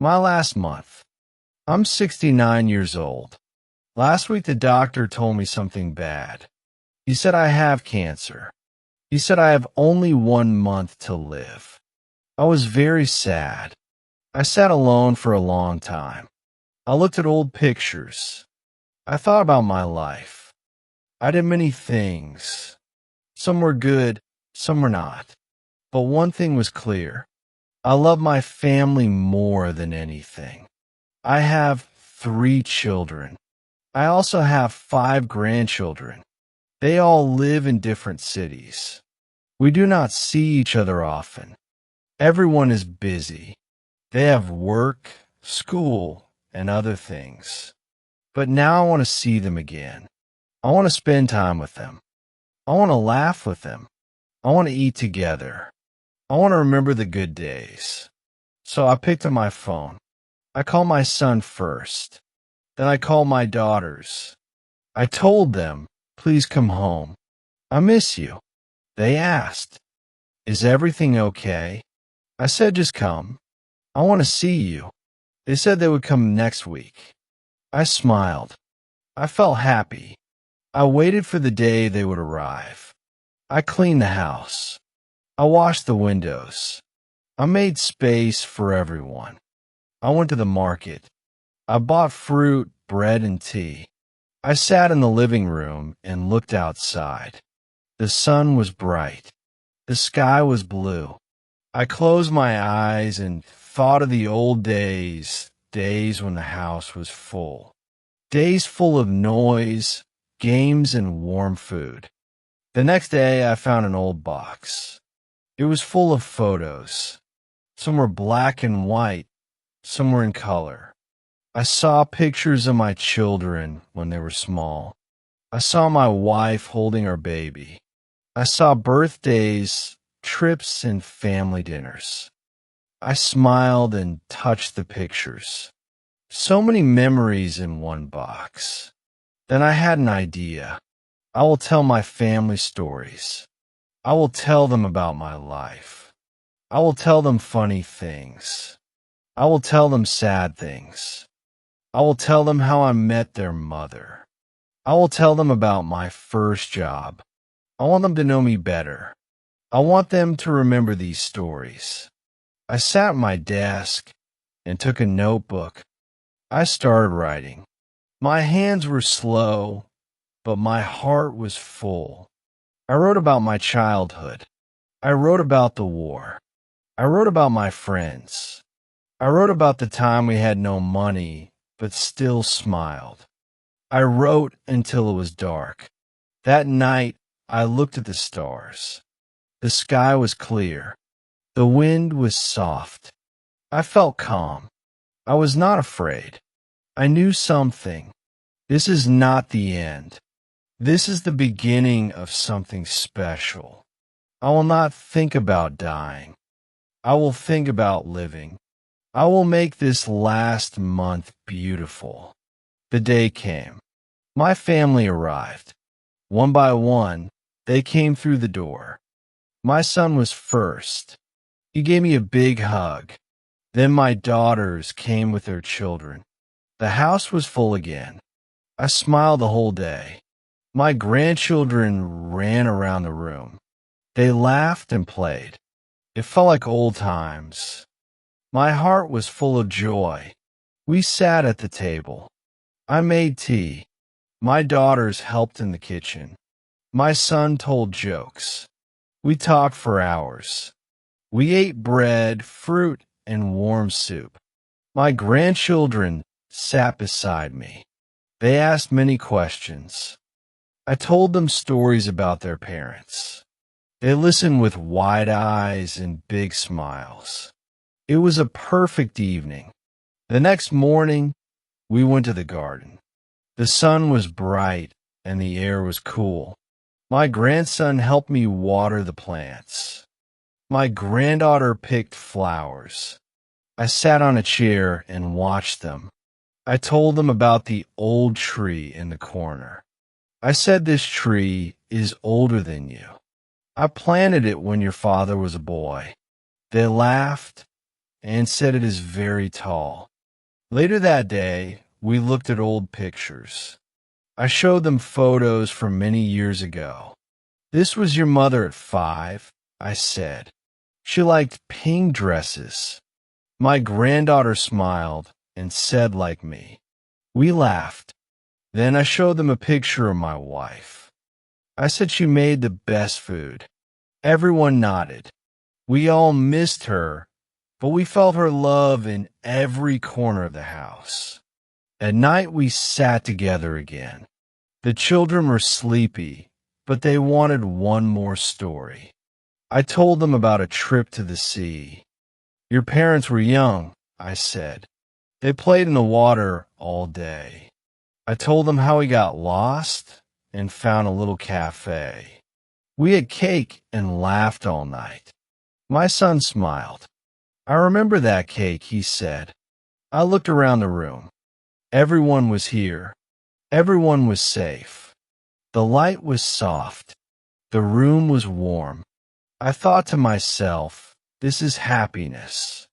My last month. I'm 69 years old. Last week the doctor told me something bad. He said I have cancer. He said I have only 1 month to live. I was very sad. I sat alone for a long time. I looked at old pictures. I thought about my life. I did many things. Some were good, some were not. But one thing was clear. I love my family more than anything. I have 3 children. I also have 5 grandchildren. They all live in different cities. We do not see each other often. Everyone is busy. They have work, school, and other things. But now I want to see them again. I want to spend time with them. I want to laugh with them. I want to eat together. I want to remember the good days. So I picked up my phone. I called my son first. Then I called my daughters. I told them, please come home. I miss you. They asked, is everything okay? I said, just come. I want to see you. They said they would come next week. I smiled. I felt happy. I waited for the day they would arrive. I cleaned the house. I washed the windows. I made space for everyone. I went to the market. I bought fruit, bread, and tea. I sat in the living room and looked outside. The sun was bright. The sky was blue. I closed my eyes and thought of the old days, days when the house was full. Days full of noise, games, and warm food. The next day, I found an old box. It was full of photos. Some were black and white, some were in color. I saw pictures of my children when they were small. I saw my wife holding our baby. I saw birthdays, trips, and family dinners. I smiled and touched the pictures. So many memories in one box. Then I had an idea. I will tell my family stories. I will tell them about my life. I will tell them funny things. I will tell them sad things. I will tell them how I met their mother. I will tell them about my first job. I want them to know me better. I want them to remember these stories. I sat at my desk and took a notebook. I started writing. My hands were slow, but my heart was full. I wrote about my childhood. I wrote about the war. I wrote about my friends. I wrote about the time we had no money, but still smiled. I wrote until it was dark. That night, I looked at the stars. The sky was clear. The wind was soft. I felt calm. I was not afraid. I knew something. This is not the end. This is the beginning of something special. I will not think about dying. I will think about living. I will make this last month beautiful. The day came. My family arrived. One by one, they came through the door. My son was first. He gave me a big hug. Then my daughters came with their children. The house was full again. I smiled the whole day. My grandchildren ran around the room. They laughed and played. It felt like old times. My heart was full of joy. We sat at the table. I made tea. My daughters helped in the kitchen. My son told jokes. We talked for hours. We ate bread, fruit, and warm soup. My grandchildren sat beside me. They asked many questions. I told them stories about their parents. They listened with wide eyes and big smiles. It was a perfect evening. The next morning, we went to the garden. The sun was bright and the air was cool. My grandson helped me water the plants. My granddaughter picked flowers. I sat on a chair and watched them. I told them about the old tree in the corner. I said this tree is older than you. I planted it when your father was a boy. They laughed. and said it is very tall. Later that day, we looked at old pictures. I showed them photos from many years ago. This was your mother at 5, I said. She liked pink dresses. My granddaughter smiled and said like me. We laughed. Then I showed them a picture of my wife. I said she made the best food. Everyone nodded. We all missed her, but we felt her love in every corner of the house. At night we sat together again. The children were sleepy, but they wanted one more story. I told them about a trip to the sea. Your parents were young, I said. They played in the water all day. I told them how we got lost and found a little cafe. We had cake and laughed all night. My son smiled. I remember that cake, he said. I looked around the room. Everyone was here. Everyone was safe. The light was soft. The room was warm. I thought to myself, this is happiness.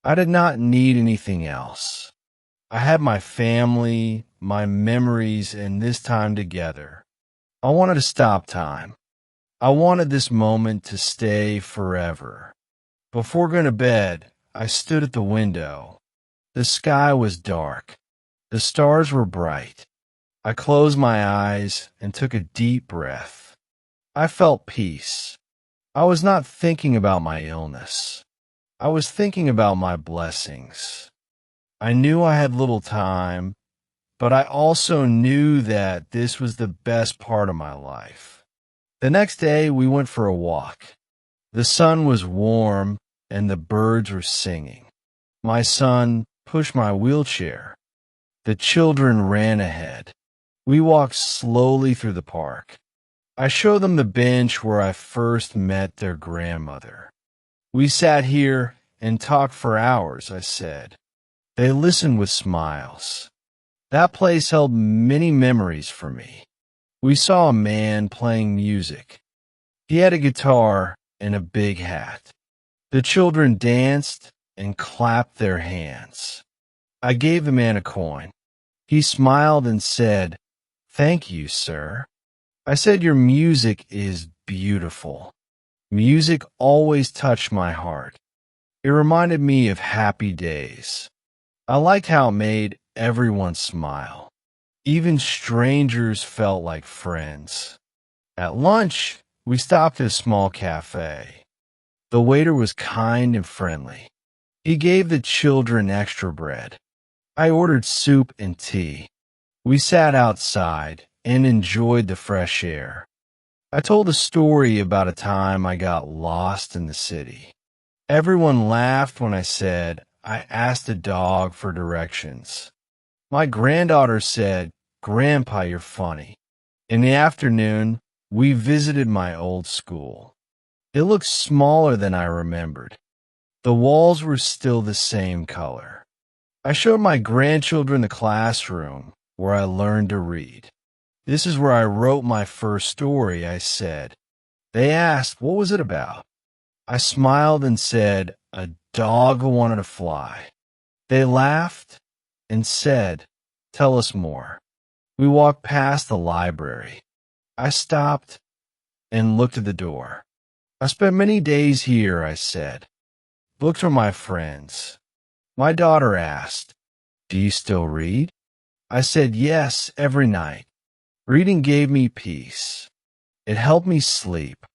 I did not need anything else. I had my family, my memories, and this time together. I wanted to stop time. I wanted this moment to stay forever. Before going to bed, I stood at the window. The sky was dark. The stars were bright. I closed my eyes and took a deep breath. I felt peace. I was not thinking about my illness. I was thinking about my blessings. I knew I had little time, but I also knew that this was the best part of my life. The next day, we went for a walk. The sun was warm and the birds were singing. My son pushed my wheelchair. The children ran ahead. We walked slowly through the park. I showed them the bench where I first met their grandmother. We sat here and talked for hours, I said. They listened with smiles. That place held many memories for me. We saw a man playing music. He had a guitar and a big hat. The children danced and clapped their hands. I gave the man a coin. He smiled and said, "Thank you, sir." I said, "Your music is beautiful." Music always touched my heart. It reminded me of happy days. I liked how it made everyone smile. Even strangers felt like friends. At lunch, we stopped at a small cafe. The waiter was kind and friendly. He gave the children extra bread. I ordered soup and tea. We sat outside and enjoyed the fresh air. I told a story about a time I got lost in the city. Everyone laughed when I said I asked a dog for directions. My granddaughter said, "Grandpa, you're funny." In the afternoon, we visited my old school. It looked smaller than I remembered. The walls were still the same color. I showed my grandchildren the classroom where I learned to read. "This is where I wrote my first story," I said. They asked, "What was it about?" I smiled and said, "A dog who wanted to fly." They laughed and said, "Tell us more." We walked past the library. I stopped and looked at the door. "I spent many days here," I said. "Books are my friends." My daughter asked, "Do you still read?" I said, "Yes, every night." Reading gave me peace. It helped me sleep.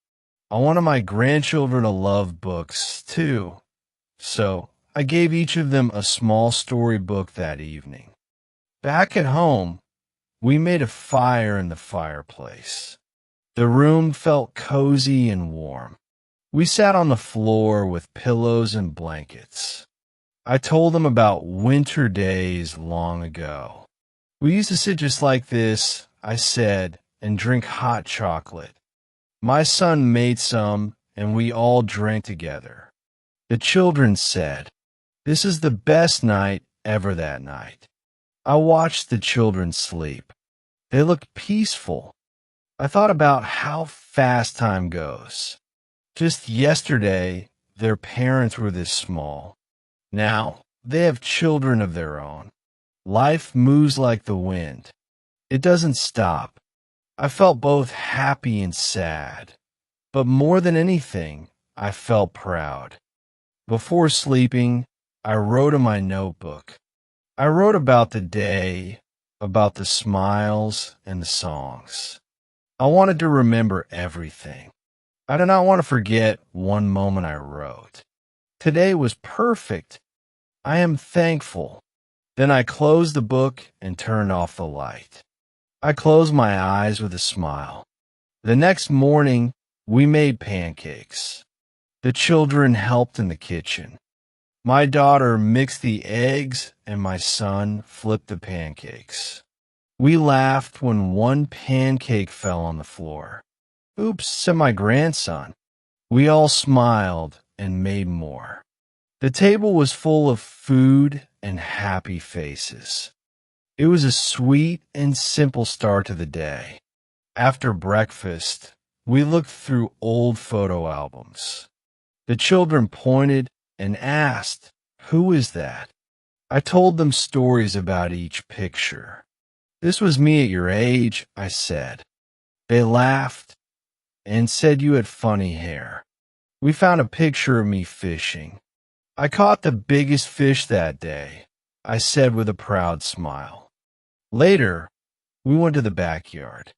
I wanted my grandchildren to love books, too. So I gave each of them a small storybook that evening. Back at home, we made a fire in the fireplace. The room felt cozy and warm. We sat on the floor with pillows and blankets. I told them about winter days long ago. We used to sit just like this, I said, and drink hot chocolate. My son made some, and we all drank together. The children said, "This is the best night ever that night." I watched the children sleep. They looked peaceful. I thought about how fast time goes. Just yesterday, their parents were this small. Now, they have children of their own. Life moves like the wind. It doesn't stop. I felt both happy and sad. But more than anything, I felt proud. Before sleeping, I wrote in my notebook. I wrote about the day, about the smiles and the songs. I wanted to remember everything. I did not want to forget one moment I wrote. Today was perfect. I am thankful. Then I closed the book and turned off the light. I closed my eyes with a smile. The next morning, we made pancakes. The children helped in the kitchen. My daughter mixed the eggs and my son flipped the pancakes. We laughed when one pancake fell on the floor. "Oops," said my grandson. We all smiled and made more. The table was full of food and happy faces. It was a sweet and simple start to the day. After breakfast, we looked through old photo albums. The children pointed and asked, "Who is that?" I told them stories about each picture. "This was me at your age," I said. They laughed and said you had funny hair. We found a picture of me fishing. "I caught the biggest fish that day," I said with a proud smile. Later, we went to the backyard.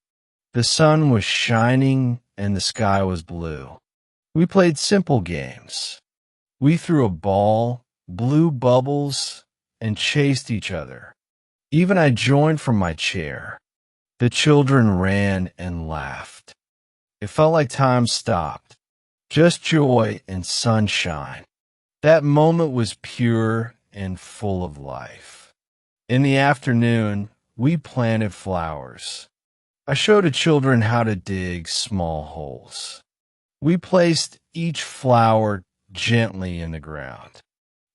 The sun was shining and the sky was blue. We played simple games. We threw a ball, blew bubbles, and chased each other. Even I joined from my chair. The children ran and laughed. It felt like time stopped. Just joy and sunshine. That moment was pure and full of life. In the afternoon, we planted flowers. I showed the children how to dig small holes. We placed each flower gently in the ground.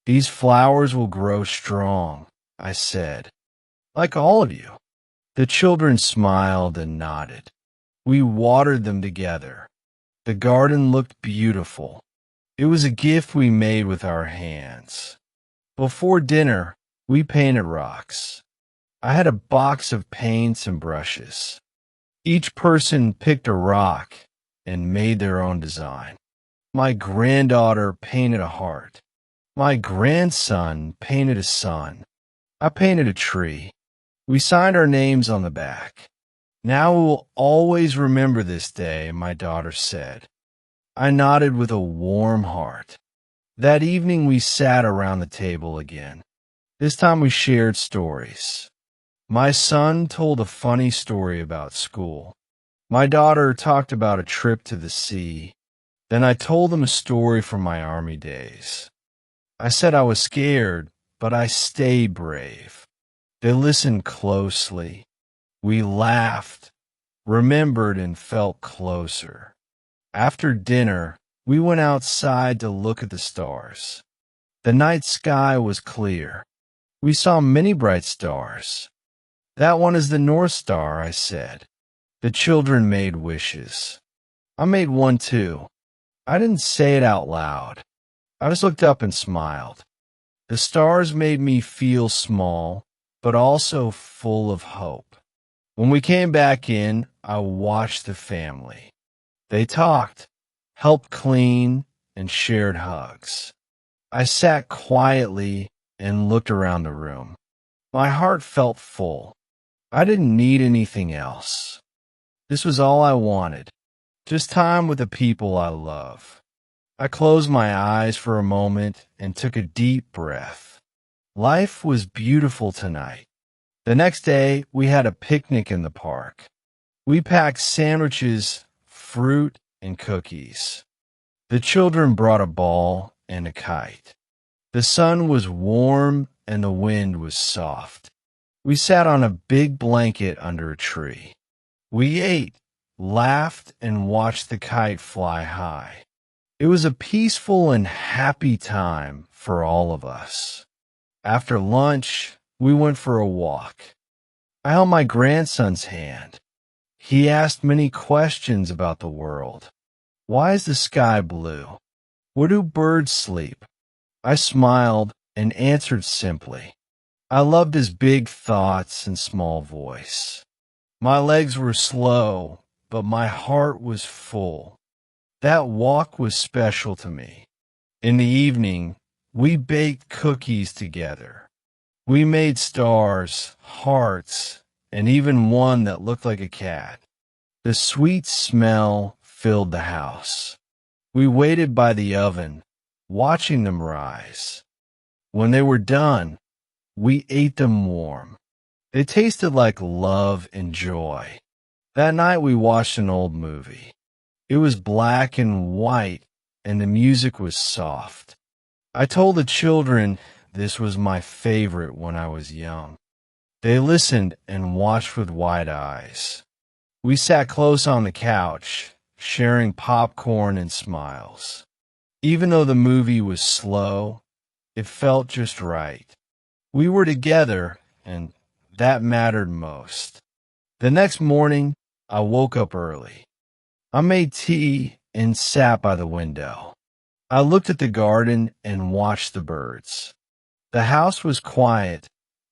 "These flowers will grow strong," I said, "like all of you." The children smiled and nodded. We watered them together. The garden looked beautiful. It was a gift we made with our hands. Before dinner, we painted rocks. I had a box of paints and brushes. Each person picked a rock and made their own design. My granddaughter painted a heart. My grandson painted a sun. I painted a tree. We signed our names on the back. "Now we will always remember this day," my daughter said. I nodded with a warm heart. That evening we sat around the table again. This time we shared stories. My son told a funny story about school. My daughter talked about a trip to the sea. Then I told them a story from my army days. I said I was scared, but I stayed brave. They listened closely. We laughed, remembered, and felt closer. After dinner, we went outside to look at the stars. The night sky was clear. We saw many bright stars. "That one is the North Star," I said. The children made wishes. I made one too. I didn't say it out loud. I just looked up and smiled. The stars made me feel small, but also full of hope. When we came back in, I watched the family. They talked, helped clean, and shared hugs. I sat quietly and looked around the room. My heart felt full. I didn't need anything else. This was all I wanted, just time with the people I love. I closed my eyes for a moment and took a deep breath. Life was beautiful tonight. The next day, we had a picnic in the park. We packed sandwiches, fruit, and cookies. The children brought a ball and a kite. The sun was warm and the wind was soft. We sat on a big blanket under a tree. We ate, laughed, and watched the kite fly high. It was a peaceful and happy time for all of us. After lunch, we went for a walk. I held my grandson's hand. He asked many questions about the world. Why is the sky blue? Where do birds sleep? I smiled and answered simply. I loved his big thoughts and small voice. My legs were slow, but my heart was full. That walk was special to me. In the evening, we baked cookies together. We made stars, hearts, and even one that looked like a cat. The sweet smell filled the house. We waited by the oven, watching them rise. When they were done, we ate them warm. They tasted like love and joy. That night we watched an old movie. It was black and white, and the music was soft. I told the children this was my favorite when I was young. They listened and watched with wide eyes. We sat close on the couch, sharing popcorn and smiles. Even though the movie was slow, it felt just right. We were together, and that mattered most. The next morning, I woke up early. I made tea and sat by the window. I looked at the garden and watched the birds. The house was quiet,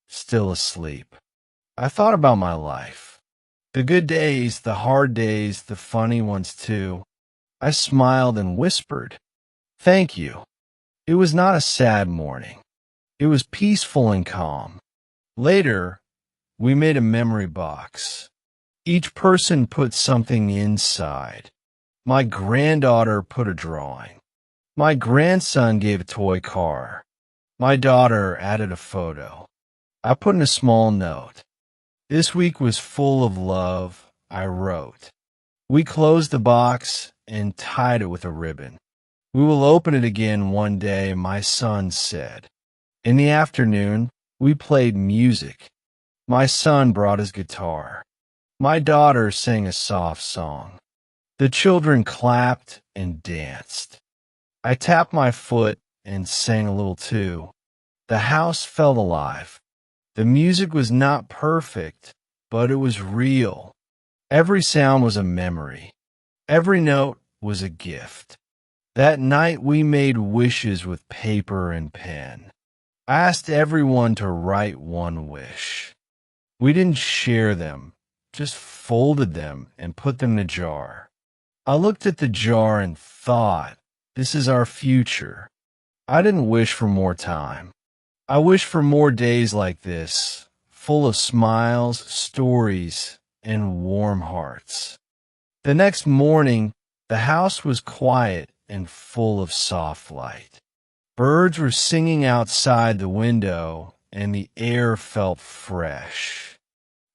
still asleep. I thought about my life. The good days, the hard days, the funny ones too. I smiled and whispered, "Thank you." It was not a sad morning. It was peaceful and calm. Later, we made a memory box. Each person put something inside. My granddaughter put a drawing. My grandson gave a toy car. My daughter added a photo. I put in a small note. This week was full of love, I wrote. We closed the box and tied it with a ribbon. We will open it again one day, my son said. In the afternoon, we played music. My son brought his guitar. My daughter sang a soft song. The children clapped and danced. I tapped my foot and sang a little too. The house felt alive. The music was not perfect, but it was real. Every sound was a memory. Every note was a gift. That night we made wishes with paper and pen. I asked everyone to write one wish. We didn't share them, just folded them and put them in a jar. I looked at the jar and thought, this is our future. I didn't wish for more time. I wished for more days like this, full of smiles, stories, and warm hearts. The next morning, the house was quiet and full of soft light. Birds were singing outside the window, and the air felt fresh.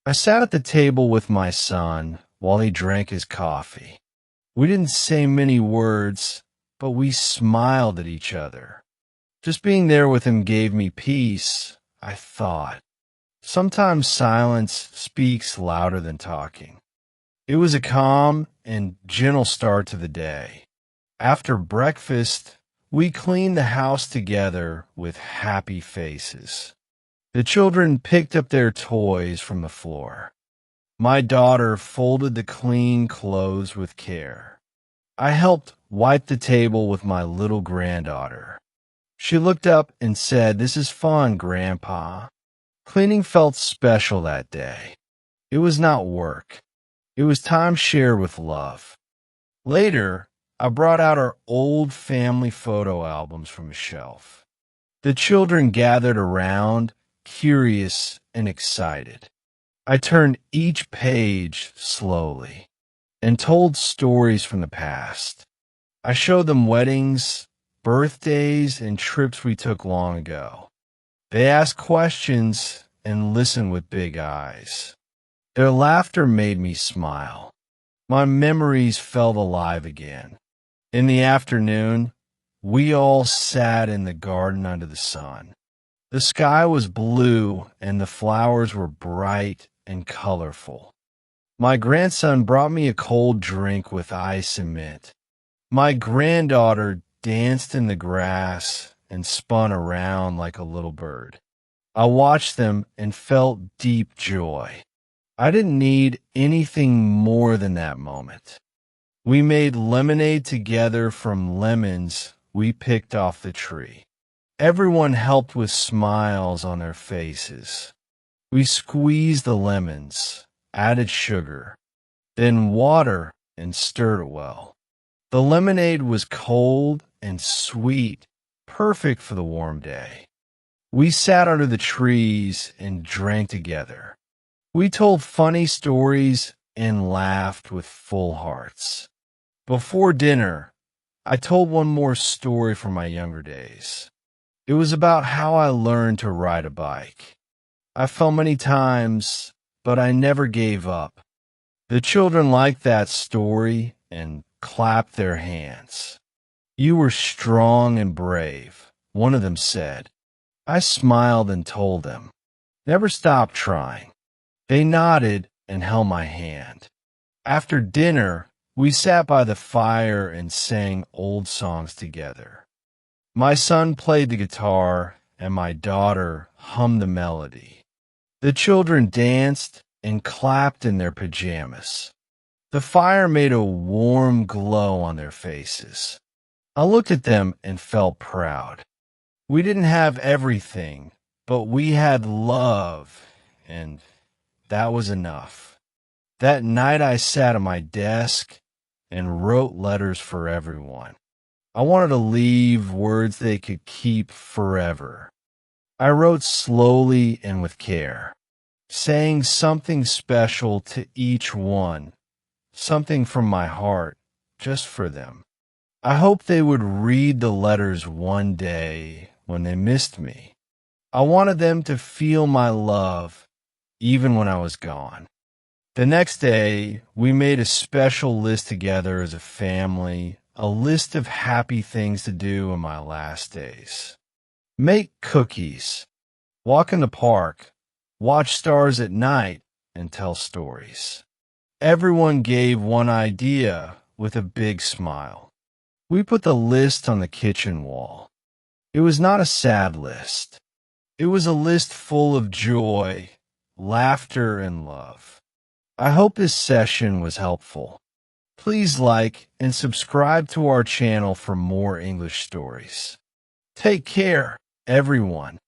I sat at the table with my son while he drank his coffee. We didn't say many words, but we smiled at each other. Just being there with him gave me peace, I thought. Sometimes silence speaks louder than talking. It was a calm and gentle start to the day. After breakfast, we cleaned the house together with happy faces. The children picked up their toys from the floor. My daughter folded the clean clothes with care. I helped wipe the table with my little granddaughter. She looked up and said, "This is fun, Grandpa." Cleaning felt special that day. It was not work. It was time shared with love. Later, I brought out our old family photo albums from a shelf. The children gathered around, curious and excited. I turned each page slowly and told stories from the past. I showed them weddings, birthdays, and trips we took long ago. They asked questions and listened with big eyes. Their laughter made me smile. My memories felt alive again. In the afternoon, we all sat in the garden under the sun. The sky was blue and the flowers were bright and colorful. My grandson brought me a cold drink with ice and mint. My granddaughter danced in the grass and spun around like a little bird. I watched them and felt deep joy. I didn't need anything more than that moment. We made lemonade together from lemons we picked off the tree. Everyone helped with smiles on their faces. We squeezed the lemons, added sugar, then water, and stirred it well. The lemonade was cold and sweet, perfect for the warm day. We sat under the trees and drank together. We told funny stories and laughed with full hearts. Before dinner, I told one more story from my younger days. It was about how I learned to ride a bike. I fell many times, but I never gave up. The children liked that story and clapped their hands. "You were strong and brave," one of them said. I smiled and told them, "Never stop trying." They nodded and held my hand. After dinner, we sat by the fire and sang old songs together. My son played the guitar and my daughter hummed the melody. The children danced and clapped in their pajamas. The fire made a warm glow on their faces. I looked at them and felt proud. We didn't have everything, but we had love, and that was enough. That night I sat at my desk and wrote letters for everyone. I wanted to leave words they could keep forever. I wrote slowly and with care, saying something special to each one, something from my heart, just for them. I hoped they would read the letters one day when they missed me. I wanted them to feel my love, even when I was gone. The next day, we made a special list together as a family, a list of happy things to do in my last days. Make cookies, walk in the park, watch stars at night, and tell stories. Everyone gave one idea with a big smile. We put the list on the kitchen wall. It was not a sad list. It was a list full of joy, laughter, and love. I hope this session was helpful. Please like and subscribe to our channel for more English stories. Take care, everyone.